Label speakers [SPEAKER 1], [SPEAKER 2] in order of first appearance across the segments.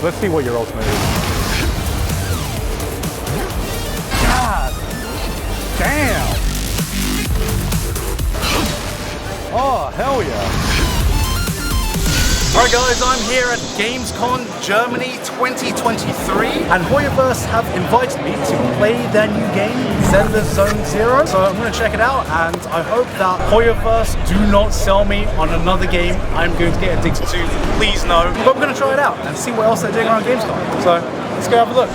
[SPEAKER 1] Let's see what your ultimate is. God damn! Oh, hell yeah. Alright guys, I'm here at Gamescom Germany 2023 and Hoyoverse have invited me to play their new game, Zelda Zone Zero. So I'm going to check it out and I hope that Hoyoverse do not sell me on another game I'm going to get addicted to. Please no. But I'm going to try it out and see what else they're doing around Gamescom. So let's go have a look.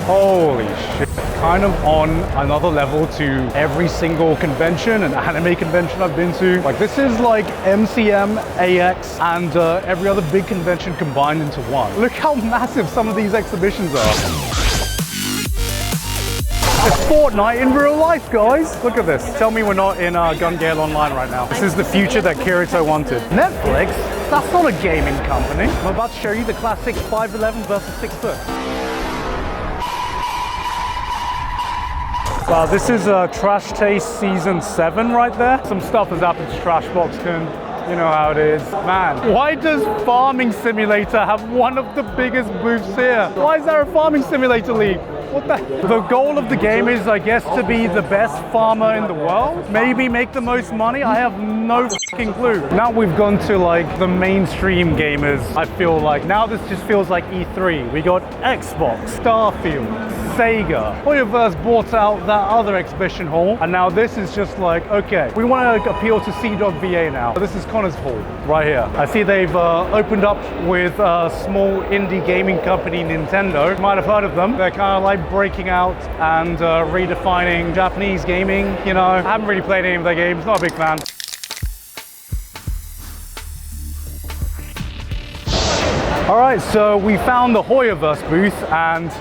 [SPEAKER 1] Holy shit. Kind of on another level to every single convention and anime convention I've been to. Like this is like MCM, AX, and every other big convention combined into one. Look how massive some of these exhibitions are. It's Fortnite in real life, guys. Look at this. Tell me we're not in Gun Gale Online right now. This is the future that Kirito wanted. Netflix? That's not a gaming company. I'm about to show you the classic 5'11" versus 6 foot. Wow, this is Trash Taste Season 7 right there. Some stuff has happened to Trashboxton. You know how it is. Man, why does Farming Simulator have one of the biggest booths here? Why is there a Farming Simulator League? What the? The goal of the game is, I guess, to be the best farmer in the world. Maybe make the most money. I have no fucking clue. Now we've gone to like the mainstream gamers. I feel like now this just feels like E3. We got Xbox, Starfield, Sega. Hoyoverse bought out that other exhibition hall, and now this is just like, okay, we want to appeal to Sea-Dog VA now. This is Connor's hall right here. I see they've opened up with a small indie gaming company, Nintendo. You might have heard of them. They're kind of like breaking out and redefining Japanese gaming. You know, I haven't really played any of their games, not a big fan. All right, so we found the Hoyoverse booth and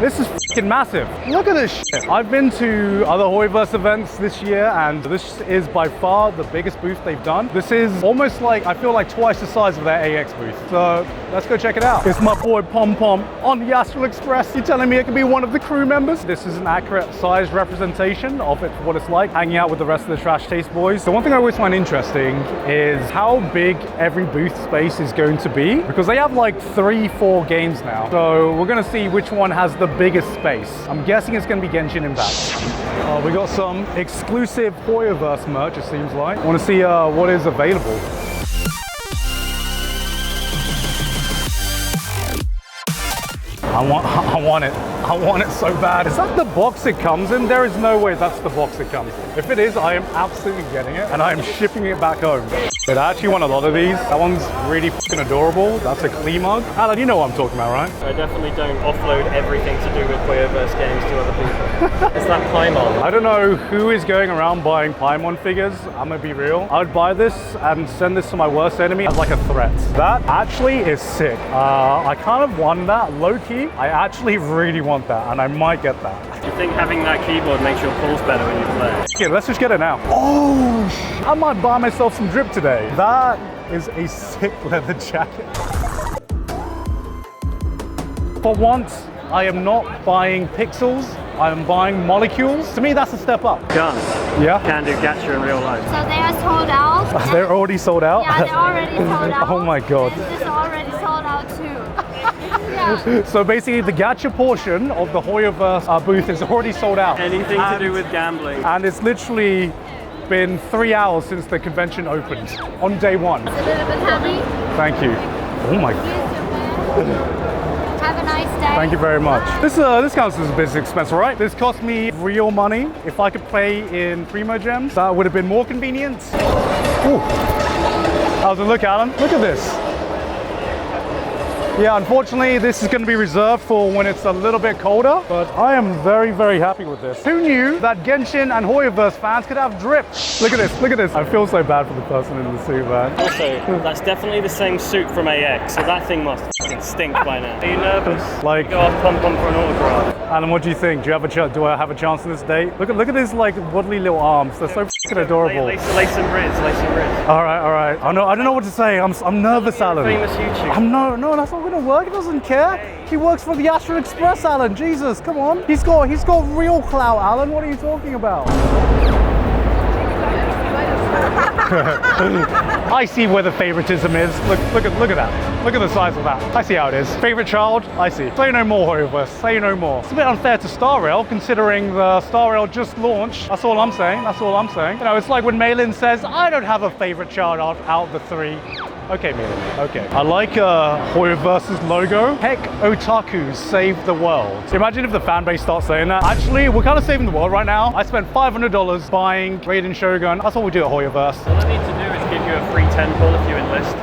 [SPEAKER 1] this is fucking massive. Look at this shit. I've been to other Hoyoverse events this year and this is by far the biggest booth they've done. This is almost like, I feel like twice the size of their AX booth. So let's go check it out. It's my boy Pom Pom on the Astral Express. You telling me it could be one of the crew members? This is an accurate size representation of it, what it's like hanging out with the rest of the Trash Taste boys. So one thing I always find interesting is how big every booth space is going to be, because they have like 3-4 games now. So we're gonna see which one has the biggest space. I'm guessing it's going to be Genshin Impact. We got some exclusive Hoyoverse merch, it seems like. I want to see what is available. I want it. I want it so bad. Is that the box it comes in? There is no way that's the box it comes in. If it is, I am absolutely getting it and I am shipping it back home. But I actually want a lot of these. That one's really fucking adorable. That's a Klee mug. Alan, you know what I'm talking about, right?
[SPEAKER 2] I definitely don't offload everything to do with Hoyoverse games to other people. It's that Paimon.
[SPEAKER 1] I don't know who is going around buying Paimon figures. I'm gonna be real. I would buy this and send this to my worst enemy as like a threat. That actually is sick. I kind of want that, low key. I actually really want that and I might get that.
[SPEAKER 2] Do you think having that keyboard makes your pulse better when you play?
[SPEAKER 1] Okay, let's just get it now. Oh, I might buy myself some drip today. That is a sick leather jacket. For once, I am not buying pixels, I am buying molecules. To me, that's a step up.
[SPEAKER 2] Guns.
[SPEAKER 1] Yeah.
[SPEAKER 2] Can do gacha in real life.
[SPEAKER 3] So they are sold out.
[SPEAKER 1] They're already sold out?
[SPEAKER 3] Yeah, they're already sold out.
[SPEAKER 1] Oh my god.
[SPEAKER 3] And this is already sold out too. Yeah.
[SPEAKER 1] So basically the gacha portion of the Hoyoverse booth is already sold out.
[SPEAKER 2] Anything to do with gambling.
[SPEAKER 1] And it's literally been 3 hours since the convention opened on day one.
[SPEAKER 3] It's a little bit heavy.
[SPEAKER 1] Thank you. Oh my god.
[SPEAKER 3] Have a nice day.
[SPEAKER 1] Thank you very much. This counts as a business expense, right? This cost me real money. If I could play in Primo Gems, that would have been more convenient. Ooh. How's it look, Alan? Look at this. Yeah, unfortunately, this is going to be reserved for when it's a little bit colder, but I am very, very happy with this. Who knew that Genshin and Hoyoverse fans could have drip? Look at this, look at this. I feel so bad for the person in the suit, man.
[SPEAKER 2] Also, that's definitely the same suit from AX, so that thing must fucking stink by now. Are you nervous?
[SPEAKER 1] Like,
[SPEAKER 2] go off Pom Pom for an autograph.
[SPEAKER 1] Alan, what do you think? Do I have a chance on this date? Look at his like woodly little arms. They're so fucking adorable.
[SPEAKER 2] Lace and Briz.
[SPEAKER 1] All right. I don't know what to say. I'm nervous, Alan.
[SPEAKER 2] Famous YouTuber.
[SPEAKER 1] No, that's not gonna work. He doesn't care. He works for the Astral Express, Alan. Jesus, come on. He's got real clout, Alan. What are you talking about? I see where the favoritism is. Look at that. Look at the size of that. I see how it is. Favorite child? I see. Say no more, Hoyoverse. Say no more. It's a bit unfair to Star Rail, considering the Star Rail just launched. That's all I'm saying. That's all I'm saying. You know, it's like when Malin says, I don't have a favorite child out of the three. Okay, Malin. Okay. I like Hoyoverse's logo. Heck, otakus save the world. Imagine if the fan base starts saying that. Actually, we're kind of saving the world right now. I spent $500 buying Raiden Shogun. That's what we do at Hoyoverse.
[SPEAKER 2] All I need to do is give you a free 10 pull if you enlist.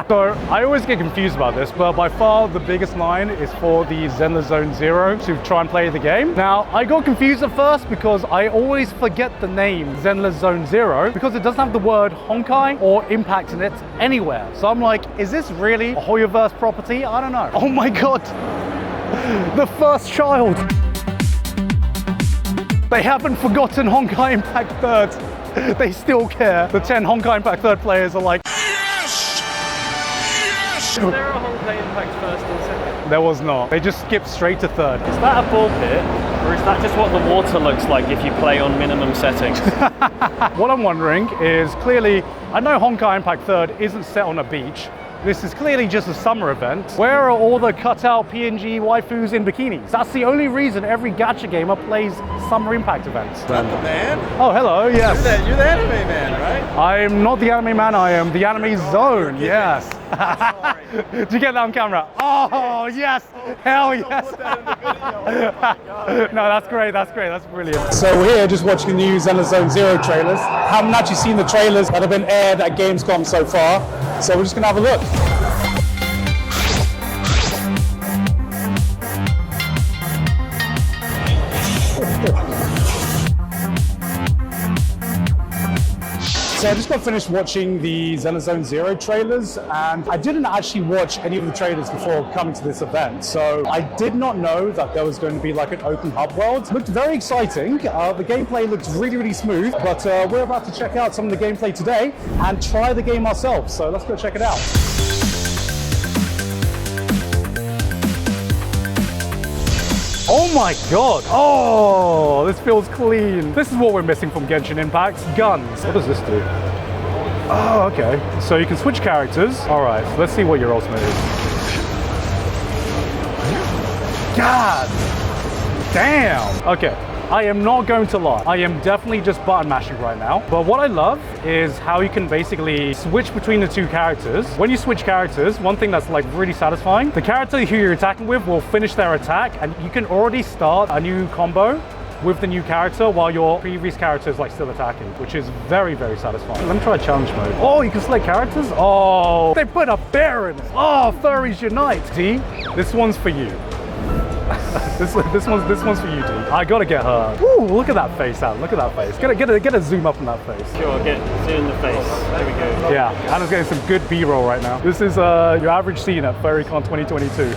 [SPEAKER 1] So I always get confused about this, but by far the biggest line is for the Zenless Zone Zero to try and play the game. Now, I got confused at first because I always forget the name Zenless Zone Zero because it doesn't have the word Honkai or Impact in it anywhere. So I'm like, is this really a Hoyoverse property? I don't know. Oh my God, the first child. They haven't forgotten Honkai Impact Third. They still care. The 10 Honkai Impact Third players are like,
[SPEAKER 2] Is there a Honkai Impact first and second?
[SPEAKER 1] there was not. They just skipped straight to third.
[SPEAKER 2] Is that a ball pit? Or is that just what the water looks like if you play on minimum settings?
[SPEAKER 1] What I'm wondering is clearly, I know Honkai Impact Third isn't set on a beach. This is clearly just a summer event. Where are all the cutout PNG waifus in bikinis? That's the only reason every gacha gamer plays summer impact events.
[SPEAKER 4] Not the man.
[SPEAKER 1] Oh, hello, yes.
[SPEAKER 4] You're the anime man, right?
[SPEAKER 1] I'm not the anime man, I am the anime zone, yes. Did you get that on camera? Oh, yes, hell yes. No, that's great, that's brilliant.
[SPEAKER 5] So we're here just watching the new Zenless Zone Zero trailers. Haven't actually seen the trailers that have been aired at Gamescom so far, so we're just gonna have a look. So I just got finished watching the Zenless Zone Zero trailers, and I didn't actually watch any of the trailers before coming to this event. So I did not know that there was going to be like an open hub world. It looked very exciting. The gameplay looked really, really smooth, but we're about to check out some of the gameplay today and try the game ourselves. So let's go check it out.
[SPEAKER 1] Oh my God. Oh, this feels clean. This is what we're missing from Genshin Impact. Guns. What does this do? Oh, okay. So you can switch characters. All right, so let's see what your ultimate is. God damn. Okay. I am not going to lie. I am definitely just button mashing right now. But what I love is how you can basically switch between the two characters. When you switch characters, one thing that's like really satisfying, the character who you're attacking with will finish their attack and you can already start a new combo with the new character while your previous character is like still attacking, which is very, very satisfying. Let me try challenge mode. Oh, you can select characters? Oh, they put a bear in it. Oh, furries unite. D, this one's for you. this one's for you, D. I gotta get her. Ooh, look at that face, Alan. Look at that face. Get a zoom up on that face.
[SPEAKER 2] Sure, get zoom in the face. There we go.
[SPEAKER 1] Yeah, Anna's getting some good B-roll right now. This is your average scene at FurryCon 2022.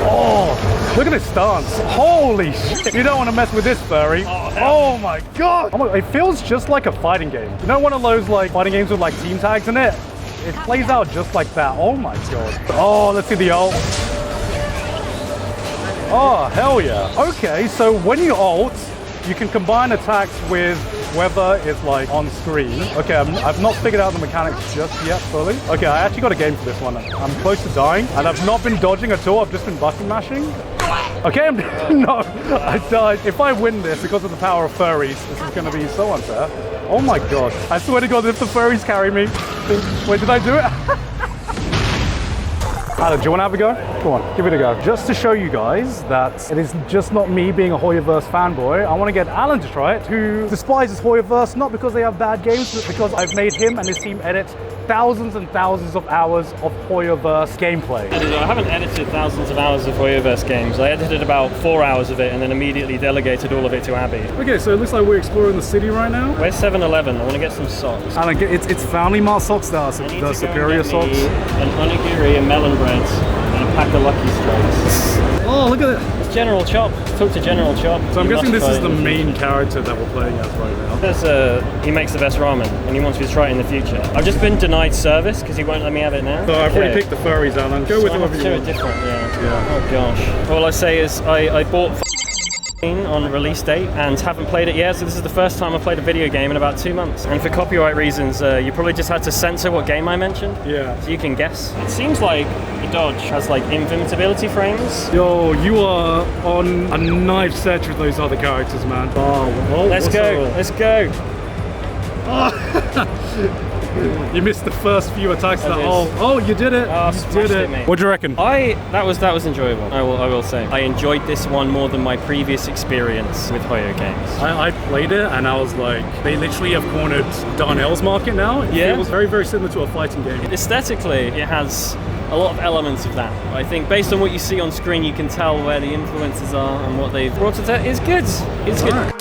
[SPEAKER 1] Oh, look at his stance. Holy shit. You don't want to mess with this, furry. Oh my God. Oh my, it feels just like a fighting game. You know one of those like fighting games with like team tags in it? It plays out just like that. Oh my God. Oh, let's see the ult. Oh, hell yeah. Okay, so when you ult, you can combine attacks with whoever is like on screen. Okay, I've not figured out the mechanics just yet fully. Okay, I actually got a game for this one. I'm close to dying and I've not been dodging at all. I've just been button mashing. Okay, no, I died. If I win this because of the power of furries, this is gonna be so unfair. Oh my God. I swear to God, if the furries carry me. Wait, did I do it? Alan, do you want to have a go? Come on, give it a go. Just to show you guys that it is just not me being a Hoyoverse fanboy, I want to get Alan to try it, who despises Hoyoverse, not because they have bad games, but because I've made him and his team edit thousands and thousands of hours of Hoyoverse gameplay.
[SPEAKER 2] I haven't edited thousands of hours of Hoyoverse games. I edited about 4 hours of it and then immediately delegated all of it to Abby.
[SPEAKER 1] Okay, so it looks like we're exploring the city right now.
[SPEAKER 2] Where's 7-Eleven? I want to get some socks.
[SPEAKER 1] Alan, it's Family Mart socks that are the superior socks.
[SPEAKER 2] An onigiri and melon bread and a pack of Lucky Strikes.
[SPEAKER 1] Oh, look at it.
[SPEAKER 2] It's General Chop. Talk to General Chop.
[SPEAKER 1] So I'm guessing this is the main character that we're playing as right now.
[SPEAKER 2] He makes the best ramen and he wants me to try it in the future. I've just been denied service because he won't let me have it now.
[SPEAKER 1] So I've already picked the furries, Alan. Go with whoever you want.
[SPEAKER 2] Different, yeah. Oh gosh. All I say is I bought on release date and haven't played it yet, so this is the first time I've played a video game in about 2 months. And for copyright reasons, you probably just had to censor what game I mentioned.
[SPEAKER 1] Yeah.
[SPEAKER 2] So you can guess. It seems like the Dodge has like invincibility frames.
[SPEAKER 1] Yo, you are on a knife edge with those other characters, man. Oh,
[SPEAKER 2] Let's go. Let's go.
[SPEAKER 1] You missed the first few attacks. Oh, you did it.
[SPEAKER 2] Oh,
[SPEAKER 1] you did it.
[SPEAKER 2] mate.
[SPEAKER 1] What do you reckon?
[SPEAKER 2] That was enjoyable. I will say. I enjoyed this one more than my previous experience with Hoyo games.
[SPEAKER 1] I played it and I was like, they literally have cornered Darnell's market now. It was very, very similar to a fighting game.
[SPEAKER 2] Aesthetically, it has a lot of elements of that. I think based on what you see on screen, you can tell where the influences are and what they've brought to it. It's good. It's good.
[SPEAKER 1] Right.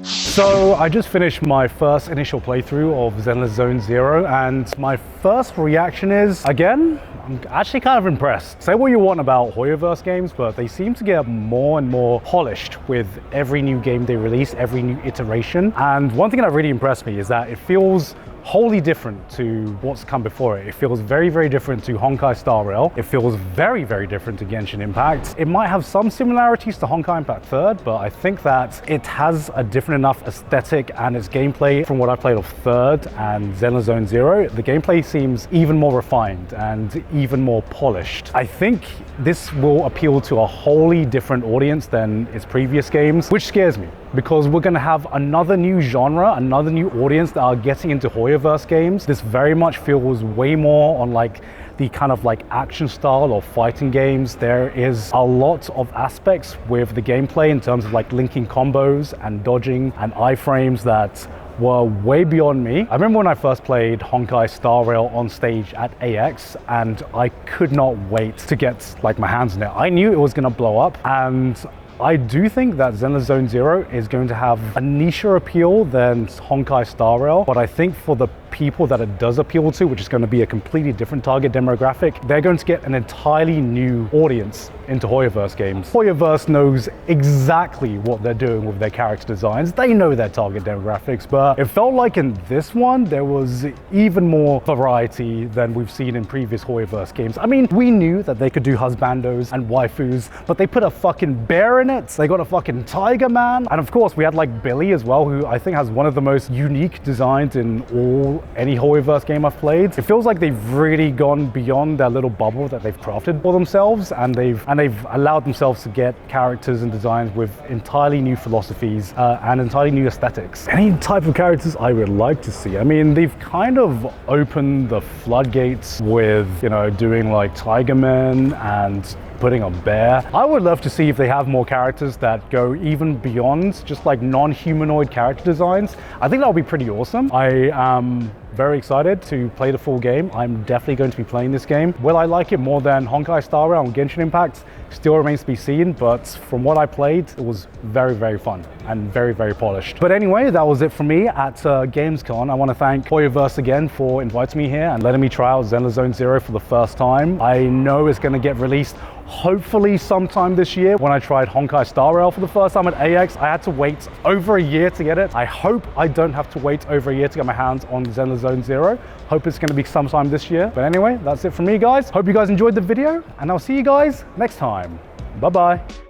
[SPEAKER 1] So I just finished my first initial playthrough of Zenless Zone Zero, and my first reaction is, again, I'm actually kind of impressed. Say what you want about Hoyoverse games, but they seem to get more and more polished with every new game they release, every new iteration. And one thing that really impressed me is that it feels wholly different to what's come before it. It feels very, very different to Honkai Star Rail. It feels very, very different to Genshin Impact. It might have some similarities to Honkai Impact 3rd, but I think that it has a different enough aesthetic and its gameplay from what I played of 3rd and Zenless Zone Zero. The gameplay seems even more refined and even more polished. I think this will appeal to a wholly different audience than its previous games, which scares me, because we're going to have another new genre, another new audience that are getting into Hoyoverse games. This very much feels way more on like the kind of like action style of fighting games. There is a lot of aspects with the gameplay in terms of like linking combos and dodging and iframes that were way beyond me. I remember when I first played Honkai Star Rail on stage at AX, and I could not wait to get like my hands on it. I knew it was going to blow up, and I do think that Zenless Zone Zero is going to have a nicher appeal than Honkai Star Rail, but I think for the people that it does appeal to, which is going to be a completely different target demographic, they're going to get an entirely new audience into Hoyoverse games. Hoyoverse knows exactly what they're doing with their character designs. They know their target demographics, but it felt like in this one, there was even more variety than we've seen in previous Hoyoverse games. I mean, we knew that they could do husbandos and waifus, but they put a fucking bear in it. They got a fucking tiger man. And of course, we had like Billy as well, who I think has one of the most unique designs in any Hoyoverse game I've played. It feels like they've really gone beyond their little bubble that they've crafted for themselves, and they've allowed themselves to get characters and designs with entirely new philosophies and entirely new aesthetics. Any type of characters I would like to see. I mean, they've kind of opened the floodgates with, you know, doing like tiger men and putting a bear. I would love to see if they have more characters that go even beyond just like non-humanoid character designs. I think that would be pretty awesome. I am very excited to play the full game. I'm definitely going to be playing this game. Will I like it more than Honkai Star Rail and Genshin Impact? Still remains to be seen, but from what I played, it was very, very fun and very, very polished. But anyway, that was it for me at Gamescom. I want to thank Hoyoverse again for inviting me here and letting me try out Zenless Zone Zero for the first time. I know it's going to get released hopefully sometime this year. When I tried Honkai Star Rail for the first time at AX, I had to wait over a year to get it. I hope I don't have to wait over a year to get my hands on Zenless Zone Zero. Hope it's going to be sometime this year. But anyway, that's it from me, guys. Hope you guys enjoyed the video, and I'll see you guys next time. Bye-bye.